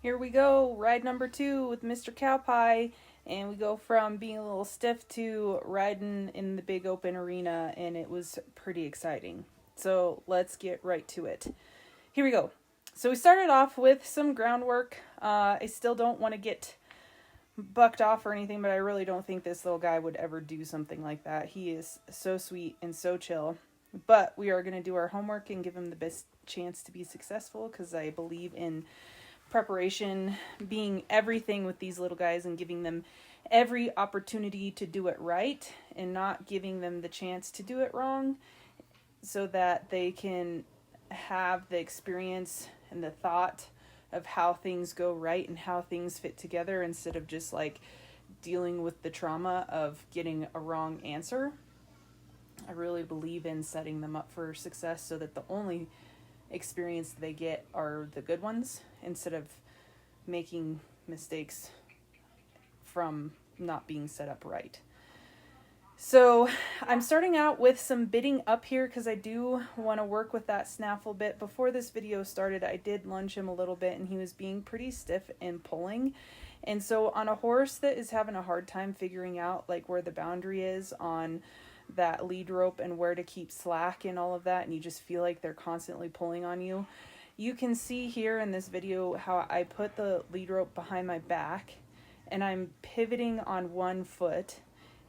Here we go, ride number 2 with Mr. Cowpie, and we go from being a little stiff to riding in the big open arena, and it was pretty exciting. So let's get right to it. Here we go. So we started off with some groundwork. I still don't want to get bucked off or anything, but I really don't think this little guy would ever do something like that. He is so sweet and so chill. But we are going to do our homework and give him the best chance to be successful, because I believe in preparation being everything with these little guys and giving them every opportunity to do it right and not giving them the chance to do it wrong, so that they can have the experience and the thought of how things go right and how things fit together, instead of just like dealing with the trauma of getting a wrong answer. I really believe in setting them up for success so that the only experience they get are the good ones, instead of making mistakes from not being set up right. So I'm starting out with some bitting up here because I do want to work with that snaffle bit. Before this video started, I did lunge him a little bit and he was being pretty stiff and pulling. And so on a horse that is having a hard time figuring out like where the boundary is on that lead rope and where to keep slack and all of that, and you just feel like they're constantly pulling on you, you can see here in this video how I put the lead rope behind my back and I'm pivoting on one foot,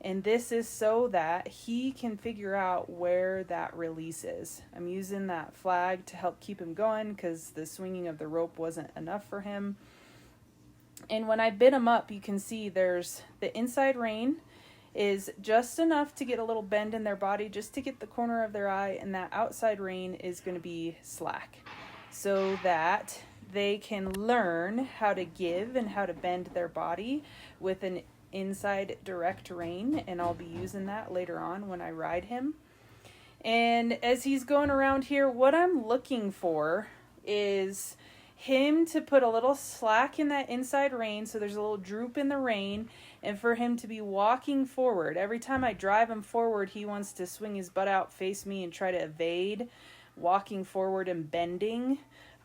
and this is so that he can figure out where that release is. I'm using that flag to help keep him going because the swinging of the rope wasn't enough for him. And when I bit him up, you can see there's the inside rein is just enough to get a little bend in their body, just to get the corner of their eye, and that outside rein is going to be slack, so that they can learn how to give and how to bend their body with an inside direct rein, and I'll be using that later on when I ride him. And as he's going around here, what I'm looking for is him to put a little slack in that inside rein, so there's a little droop in the rein, and for him to be walking forward. Every time I drive him forward, he wants to swing his butt out, face me, and try to evade, walking forward and bending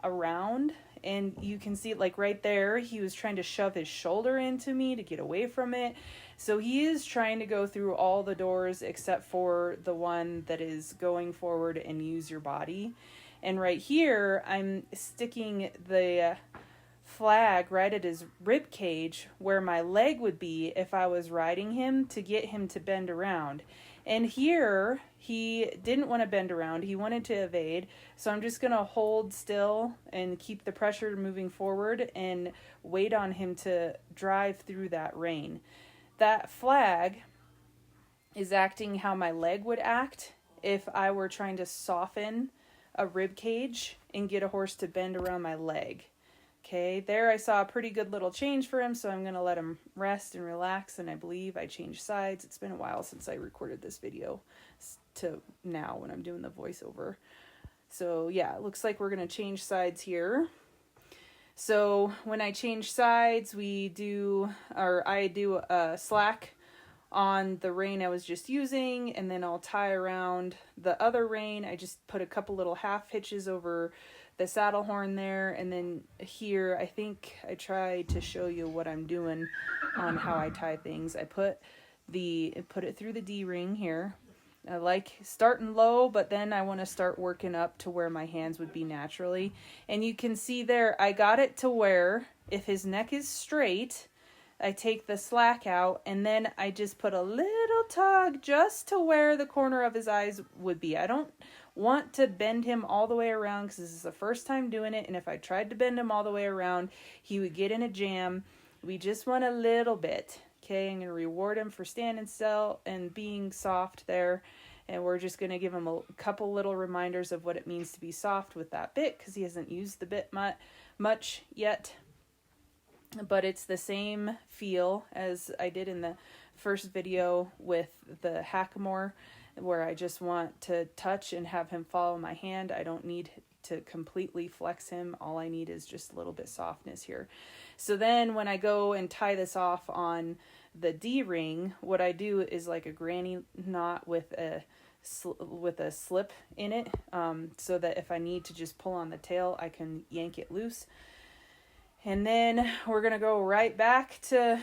around. And you can see, like right there, he was trying to shove his shoulder into me to get away from it. So he is trying to go through all the doors except for the one that is going forward and use your body. And right here, I'm sticking the flag right at his rib cage where my leg would be if I was riding him, to get him to bend around. And here, he didn't want to bend around. He wanted to evade. So I'm just going to hold still and keep the pressure moving forward and wait on him to drive through that rein. That flag is acting how my leg would act if I were trying to soften a rib cage and get a horse to bend around my leg. Okay, there I saw a pretty good little change for him, so I'm going to let him rest and relax, and I believe I changed sides. It's been a while since I recorded this video to now when I'm doing the voiceover. So yeah, it looks like we're going to change sides here. So when I change sides, I do a slack on the rein I was just using, and then I'll tie around the other rein. I just put a couple little half hitches over the saddle horn there, and then here I think I tried to show you what I'm doing on how I tie things. I put it through the D-ring here. I like starting low, but then I want to start working up to where my hands would be naturally. And you can see there, I got it to where if his neck is straight, I take the slack out, and then I just put a little tug just to where the corner of his eyes would be. I don't want to bend him all the way around because this is the first time doing it, and if I tried to bend him all the way around, he would get in a jam. We just want a little bit. Okay, I'm going to reward him for standing still and being soft there, and we're just going to give him a couple little reminders of what it means to be soft with that bit, because he hasn't used the bit much yet. But it's the same feel as I did in the first video with the hackamore, where I just want to touch and have him follow my hand. I don't need to completely flex him. All I need is just a little bit softness here. So then when I go and tie this off on the D-ring, what I do is like a granny knot with a slip in it, so that if I need to just pull on the tail, I can yank it loose. And then we're going to go right back to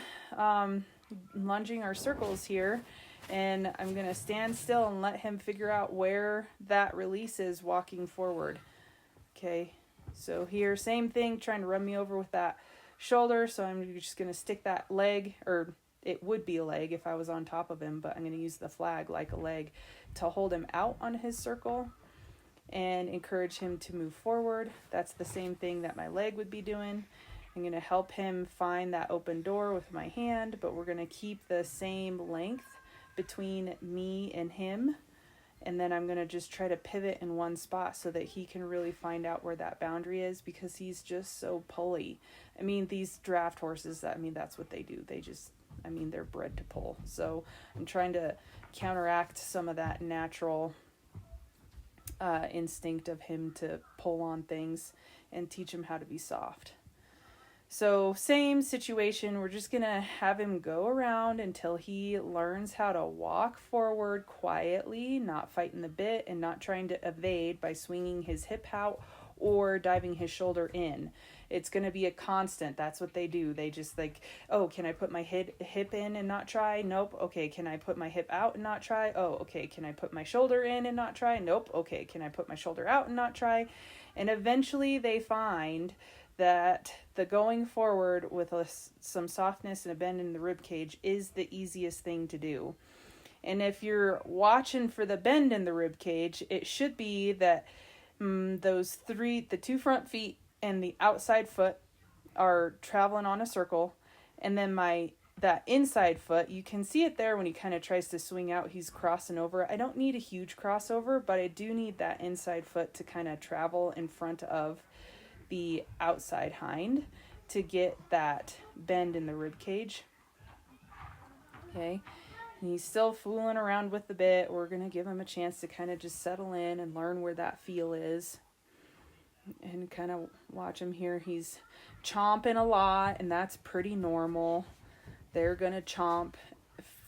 lunging our circles here. And I'm going to stand still and let him figure out where that release is walking forward. Okay, so here, same thing, trying to run me over with that shoulder. So I'm just going to stick that leg, or it would be a leg if I was on top of him, but I'm going to use the flag like a leg to hold him out on his circle and encourage him to move forward. That's the same thing that my leg would be doing. I'm going to help him find that open door with my hand, but we're going to keep the same length between me and him. And then I'm going to just try to pivot in one spot so that he can really find out where that boundary is, because he's just so pulley. I mean, these draft horses, that's what they do. They're bred to pull. So I'm trying to counteract some of that natural instinct of him to pull on things and teach him how to be soft. So same situation, we're just going to have him go around until he learns how to walk forward quietly, not fighting the bit and not trying to evade by swinging his hip out or diving his shoulder in. It's going to be a constant. That's what they do. They just oh, can I put my hip in and not try? Nope. Okay, can I put my hip out and not try? Oh, okay, can I put my shoulder in and not try? Nope. Okay, can I put my shoulder out and not try? And eventually they find that the going forward with some softness and a bend in the rib cage is the easiest thing to do. And if you're watching for the bend in the rib cage, it should be that the 2 front feet and the outside foot are traveling on a circle, and then that inside foot, you can see it there when he kind of tries to swing out, he's crossing over. I don't need a huge crossover, but I do need that inside foot to kind of travel in front of the outside hind to get that bend in the rib cage. Okay, and he's still fooling around with the bit. We're going to give him a chance to kind of just settle in and learn where that feel is, and kind of watch him here. He's chomping a lot, and that's pretty normal. They're going to chomp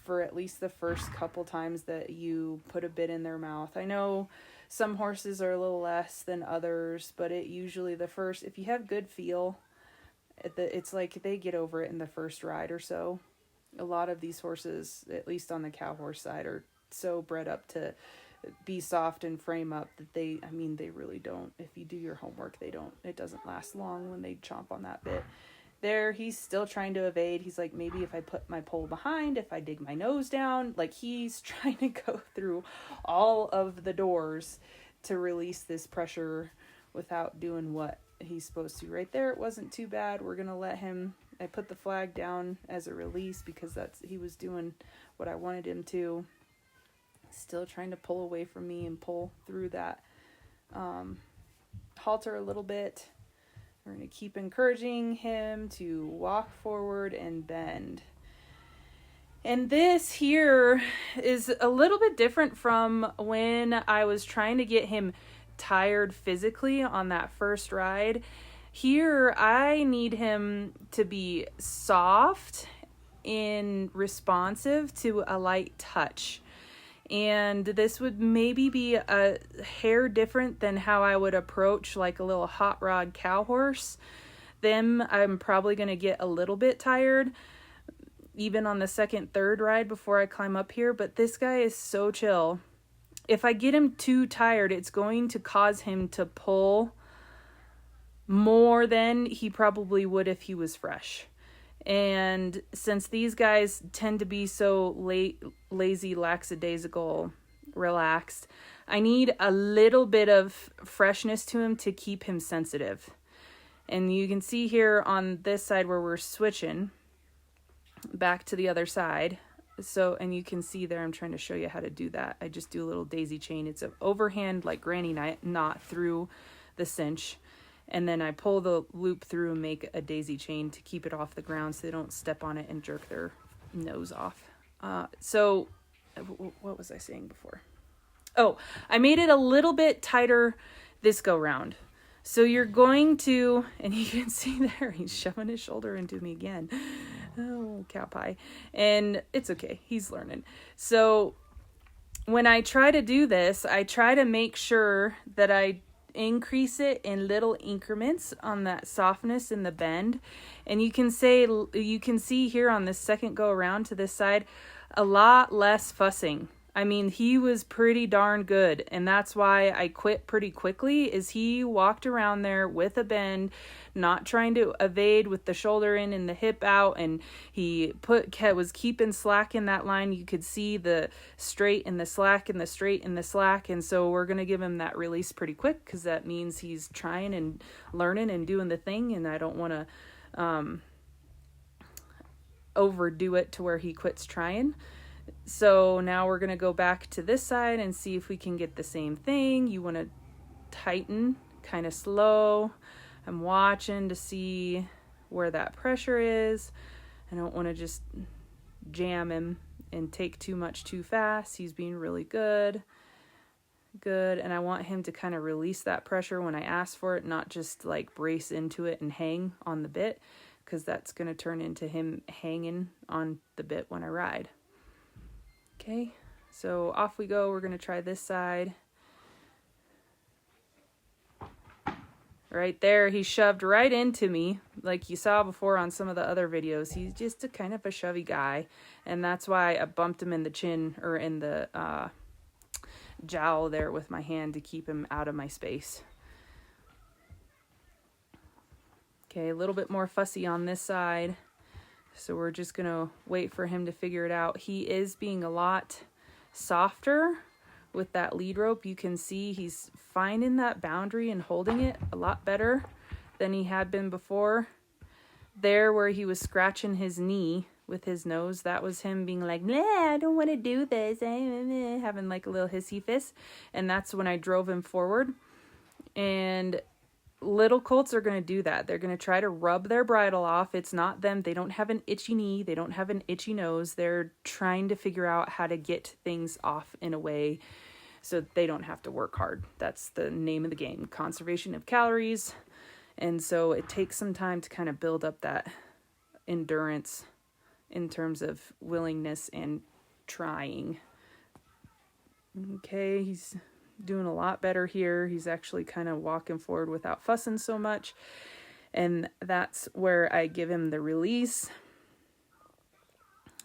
for at least the first couple times that you put a bit in their mouth. I know some horses are a little less than others, but it usually if you have good feel, it's like they get over it in the first ride or so. A lot of these horses, at least on the cow horse side, are so bred up to be soft and frame up that they really don't. If you do your homework, it doesn't last long when they chomp on that bit. There, he's still trying to evade. He's like, maybe if I put my pole behind, if I dig my nose down, he's trying to go through all of the doors to release this pressure without doing what he's supposed to. Right there, it wasn't too bad. We're going to let him, I put the flag down as a release because he was doing what I wanted him to. Still trying to pull away from me and pull through that halter a little bit. We're going to keep encouraging him to walk forward and bend. And this here is a little bit different from when I was trying to get him tired physically on that first ride. Here, I need him to be soft and responsive to a light touch. And this would maybe be a hair different than how I would approach a little hot rod cow horse. Them, I'm probably going to get a little bit tired, even on the second, third ride before I climb up here. But this guy is so chill. If I get him too tired, it's going to cause him to pull more than he probably would if he was fresh. And since these guys tend to be so lazy, lackadaisical, relaxed, I need a little bit of freshness to him to keep him sensitive. And you can see here on this side where we're switching back to the other side. So, and you can see there, I'm trying to show you how to do that. I just do a little daisy chain. It's an overhand, granny knot through the cinch. And then I pull the loop through and make a daisy chain to keep it off the ground so they don't step on it and jerk their nose off. So what was I saying before? Oh, I made it a little bit tighter this go round. So you're going to, and you can see there, he's shoving his shoulder into me again. Oh, cow pie. And it's okay. He's learning. So when I try to do this, I try to make sure that I increase it in little increments on that softness in the bend. And you can see here on this second go around to this side, a lot less fussing. I mean, he was pretty darn good, and that's why I quit pretty quickly, is he walked around there with a bend, not trying to evade with the shoulder in and the hip out, and he was keeping slack in that line. You could see the straight and the slack and the straight and the slack, and so we're going to give him that release pretty quick, because that means he's trying and learning and doing the thing, and I don't want to overdo it to where he quits trying. So now we're going to go back to this side and see if we can get the same thing. You want to tighten kind of slow. I'm watching to see where that pressure is. I don't want to just jam him and take too much too fast. He's being really good. And I want him to kind of release that pressure when I ask for it, not just like brace into it and hang on the bit, because that's going to turn into him hanging on the bit when I ride. Okay, so off we go. We're going to try this side. Right there, he shoved right into me, like you saw before on some of the other videos. He's just a kind of a shovey guy, and that's why I bumped him in the chin, or in the jowl there with my hand, to keep him out of my space. Okay, a little bit more fussy on this side. So we're just going to wait for him to figure it out. He is being a lot softer with that lead rope. You can see he's finding that boundary and holding it a lot better than he had been before. There where he was scratching his knee with his nose, that was him being like, nah, I don't want to do this. Having like a little hissy fit. And that's when I drove him forward. And little colts are going to do that. They're going to try to rub their bridle off. It's not them. They don't have an itchy knee. They don't have an itchy nose. They're trying to figure out how to get things off in a way so they don't have to work hard. That's the name of the game, conservation of calories. And so it takes some time to kind of build up that endurance in terms of willingness and trying. Okay, he's doing a lot better here. He's actually kind of walking forward without fussing so much. And that's where I give him the release.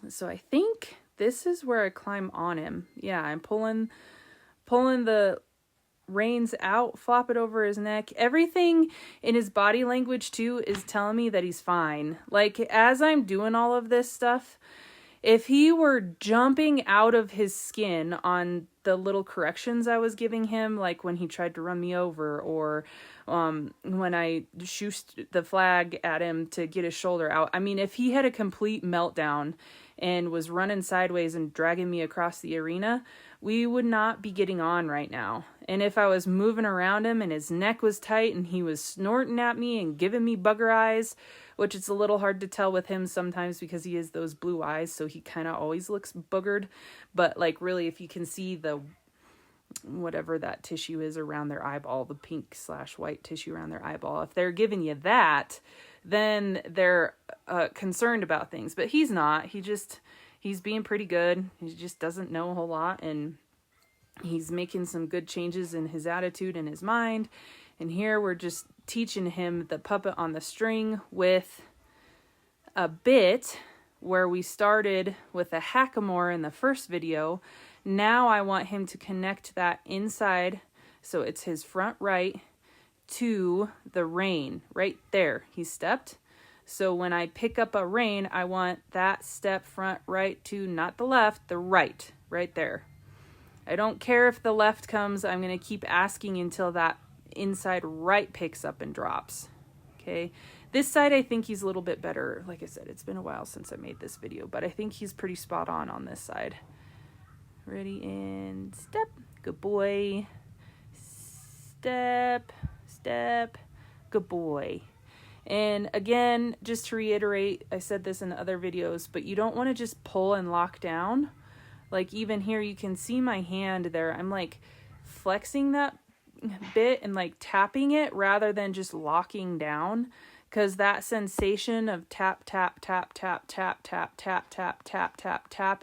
So I think this is where I climb on him. Yeah, I'm pulling the reins out, flop it over his neck. Everything in his body language too is telling me that he's fine. Like, as I'm doing all of this stuff, if he were jumping out of his skin on the little corrections I was giving him, like when he tried to run me over, or when I shooshed the flag at him to get his shoulder out. I mean, if he had a complete meltdown and was running sideways and dragging me across the arena, we would not be getting on right now. And if I was moving around him and his neck was tight and he was snorting at me and giving me bugger eyes, which it's a little hard to tell with him sometimes because he has those blue eyes, so he kind of always looks boogered. But like, really, if you can see the whatever that tissue is around their eyeball, the pink/white tissue around their eyeball, if they're giving you that, then they're concerned about things. But he's not. He's being pretty good. He just doesn't know a whole lot, and he's making some good changes in his attitude and his mind. And here we're just teaching him the puppet on the string with a bit, where we started with a hackamore in the first video. Now I want him to connect that inside, so it's his front right, to the rein right there. He stepped. So when I pick up a rein, I want that step front right to, not the left, the right there. I don't care if the left comes. I'm going to keep asking until that inside right picks up and drops. Okay. This side, I think he's a little bit better. Like I said, it's been a while since I made this video, but I think he's pretty spot on this side. Ready, and step. Good boy. Step. Good boy. And again, just to reiterate, I said this in other videos, but you don't want to just pull and lock down. Like even here, you can see my hand there. I'm like flexing that bit and like tapping it rather than just locking down, because that sensation of tap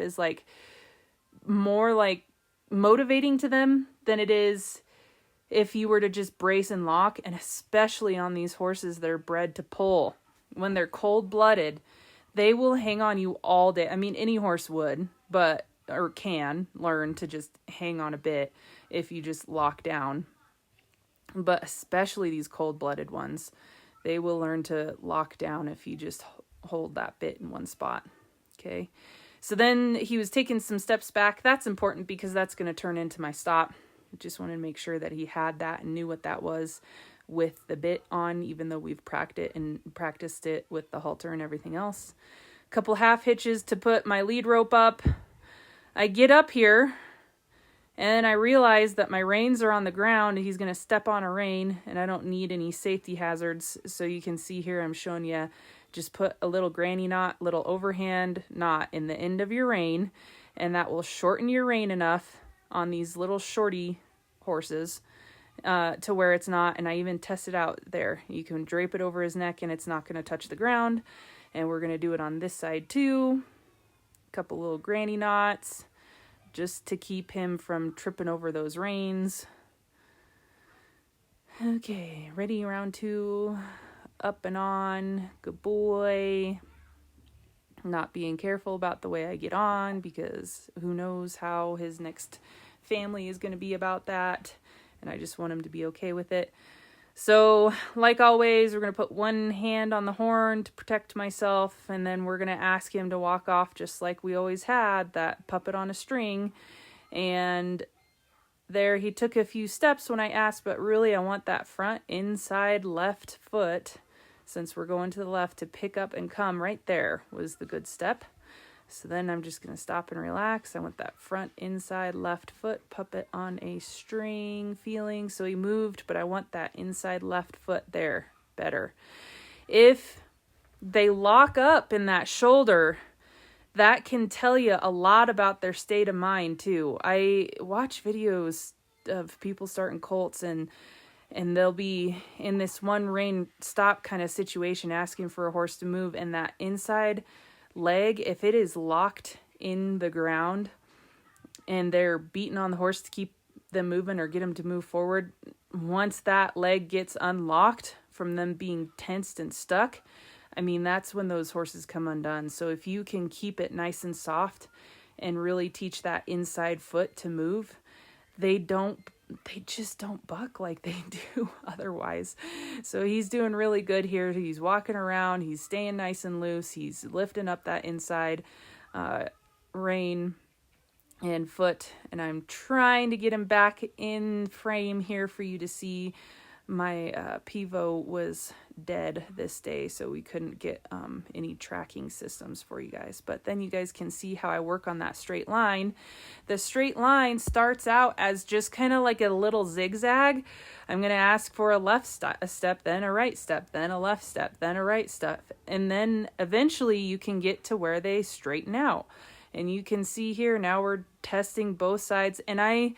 is like more like motivating to them than it is if you were to just brace and lock, and especially on these horses that are bred to pull. When they're cold-blooded, they will hang on you all day. I mean, any horse would, or can learn to just hang on a bit if you just lock down. But especially these cold-blooded ones, they will learn to lock down if you just hold that bit in one spot. Okay. So then he was taking some steps back. That's important because that's going to turn into my stop. I just wanted to make sure that he had that and knew what that was with the bit on, even though we've practiced it with the halter and everything else. A couple half hitches to put my lead rope up. I get up here and I realize that my reins are on the ground. He's going to step on a rein and I don't need any safety hazards. So you can see here, I'm showing you, just put a little granny knot, little overhand knot in the end of your rein, and that will shorten your rein enough on these little shorty horses to where it's not. And I even tested out there. You can drape it over his neck and it's not going to touch the ground. And we're going to do it on this side too. A couple little granny knots just to keep him from tripping over those reins. Okay, ready, round 2. Up and on. Good boy. Not being careful about the way I get on because who knows how his next family is going to be about that. And I just want him to be okay with it. So, like always, we're going to put one hand on the horn to protect myself. And then we're going to ask him to walk off just like we always had, that puppet on a string. And there he took a few steps when I asked, but really I want that front inside left foot, since we're going to the left, to pick up and come right there was the good step. So then I'm just going to stop and relax. I want that front inside left foot puppet on a string feeling. So he moved, but I want that inside left foot there better. If they lock up in that shoulder, that can tell you a lot about their state of mind too. I watch videos of people starting colts and they'll be in this one rein stop kind of situation asking for a horse to move, and that inside leg, if it is locked in the ground and they're beating on the horse to keep them moving or get them to move forward, once that leg gets unlocked from them being tensed and stuck, I mean, that's when those horses come undone. So if you can keep it nice and soft and really teach that inside foot to move, they just don't buck like they do otherwise. So he's doing really good here. He's walking around. He's staying nice and loose. He's lifting up that inside rein and foot. And I'm trying to get him back in frame here for you to see. My Pivo was dead this day, so we couldn't get any tracking systems for you guys. But then you guys can see how I work on that straight line. The straight line starts out as just kind of like a little zigzag. I'm going to ask for a left step, then a right step, then a left step, then a right step. And then eventually you can get to where they straighten out. And you can see here, now we're testing both sides. And I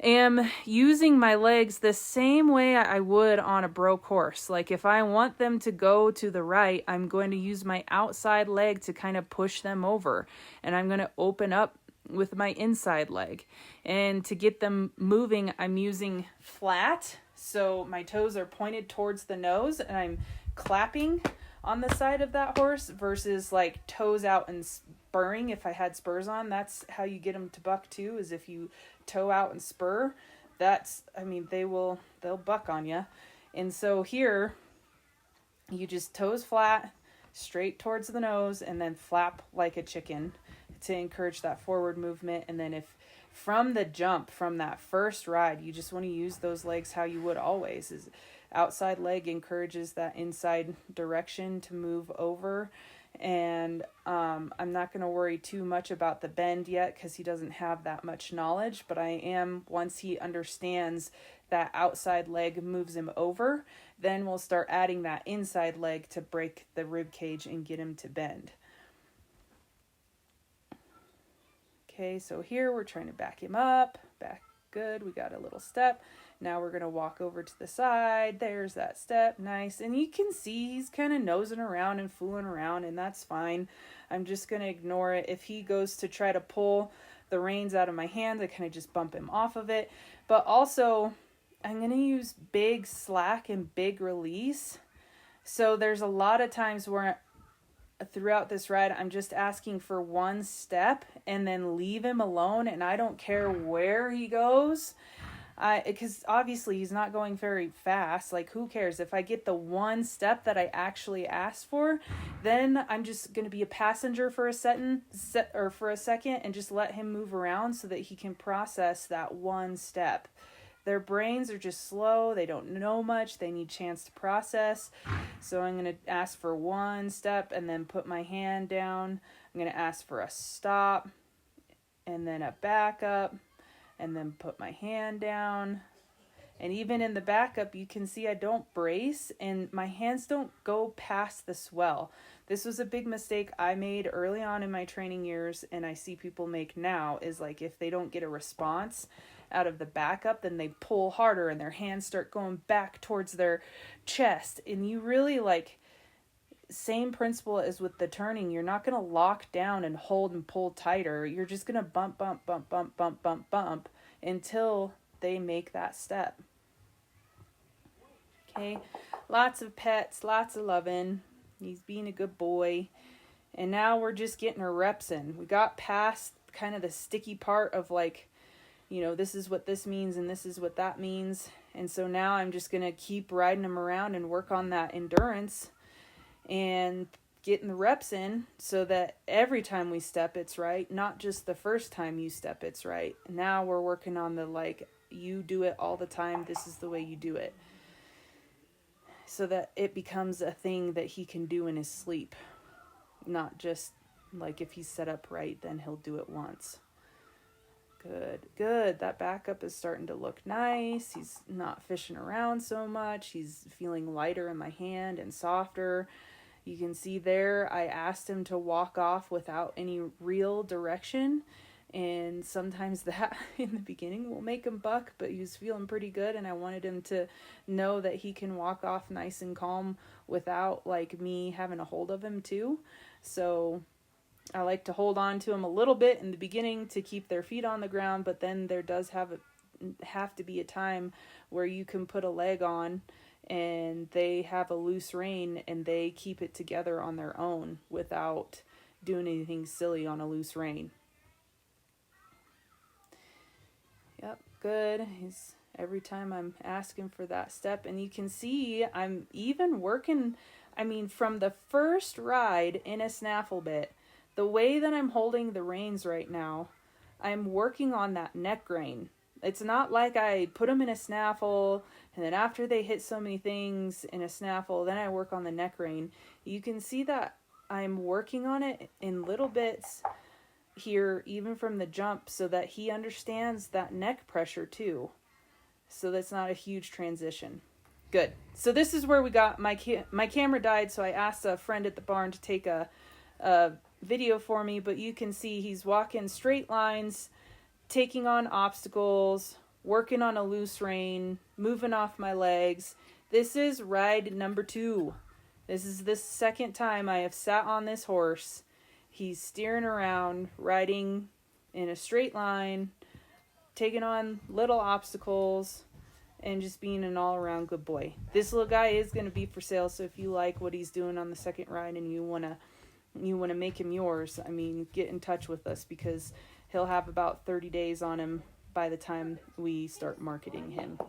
am using my legs the same way I would on a broke horse. Like if I want them to go to the right, I'm going to use my outside leg to kind of push them over. And I'm going to open up with my inside leg. And to get them moving, I'm using flat. So my toes are pointed towards the nose and I'm clapping on the side of that horse versus like toes out and spurring. If I had spurs on, that's how you get them to buck too, is if you toe out and spur. They'll buck on you. And so here you just toes flat, straight towards the nose, and then flap like a chicken to encourage that forward movement. And then if from the jump, from that first ride, you just want to use those legs how you would always, is outside leg encourages that inside direction to move over. And I'm not going to worry too much about the bend yet because he doesn't have that much knowledge, but I am, once he understands that outside leg moves him over, then we'll start adding that inside leg to break the rib cage and get him to bend. Okay, so here we're trying to back him up. Back, good. We got a little step. Now we're going to walk over to the side. There's that step. Nice. And you can see he's kind of nosing around and fooling around, and that's fine. I'm just going to ignore it. If he goes to try to pull the reins out of my hands, I kind of just bump him off of it. But also, I'm going to use big slack and big release. So there's a lot of times where throughout this ride, I'm just asking for one step and then leave him alone. And I don't care where he goes. Because obviously he's not going very fast. Like, who cares? If I get the one step that I actually asked for, then I'm just going to be a passenger for a second and just let him move around so that he can process that one step. Their brains are just slow. They don't know much. They need a chance to process. So I'm going to ask for one step and then put my hand down. I'm going to ask for a stop and then a backup and then put my hand down. And even in the backup, you can see I don't brace and my hands don't go past the swell. This was a big mistake I made early on in my training years, and I see people make now, is like if they don't get a response out of the backup, then they pull harder and their hands start going back towards their chest. And you really, like, same principle as with the turning, you're not going to lock down and hold and pull tighter. You're just going to bump, bump, bump, bump, bump, bump, bump until they make that step. Okay, lots of pets, lots of loving. He's being a good boy. And now we're just getting our reps in. We got past kind of the sticky part of, like, you know, this is what this means and this is what that means. And so now I'm just going to keep riding him around and work on that endurance and getting the reps in so that every time we step, it's right. Not just the first time you step, it's right. Now we're working on the, like, you do it all the time. This is the way you do it. So that it becomes a thing that he can do in his sleep. Not just like if he's set up right, then he'll do it once. Good. That backup is starting to look nice. He's not fishing around so much. He's feeling lighter in my hand and softer. You can see there, I asked him to walk off without any real direction. And sometimes that in the beginning will make him buck, but he was feeling pretty good. And I wanted him to know that he can walk off nice and calm without, like, me having a hold of him too. So I like to hold on to him a little bit in the beginning to keep their feet on the ground. But then there does have to be a time where you can put a leg on and they have a loose rein and they keep it together on their own without doing anything silly on a loose rein. Yep, good. He's every time I'm asking for that step, and you can see I'm even working, from the first ride in a snaffle bit, the way that I'm holding the reins right now, I'm working on that neck rein. It's not like I put them in a snaffle, and then after they hit so many things in a snaffle, then I work on the neck rein. You can see that I'm working on it in little bits here, even from the jump, so that he understands that neck pressure too. So that's not a huge transition. Good. So this is where we got my camera died, so I asked a friend at the barn to take a video for me, but you can see he's walking straight lines, taking on obstacles, working on a loose rein, moving off my legs. This is ride number 2. This is the second time I have sat on this horse. He's steering around, riding in a straight line, taking on little obstacles, and just being an all-around good boy. This little guy is going to be for sale, so if you like what he's doing on the second ride and you want to make him yours, get in touch with us, because he'll have about 30 days on him by the time we start marketing him.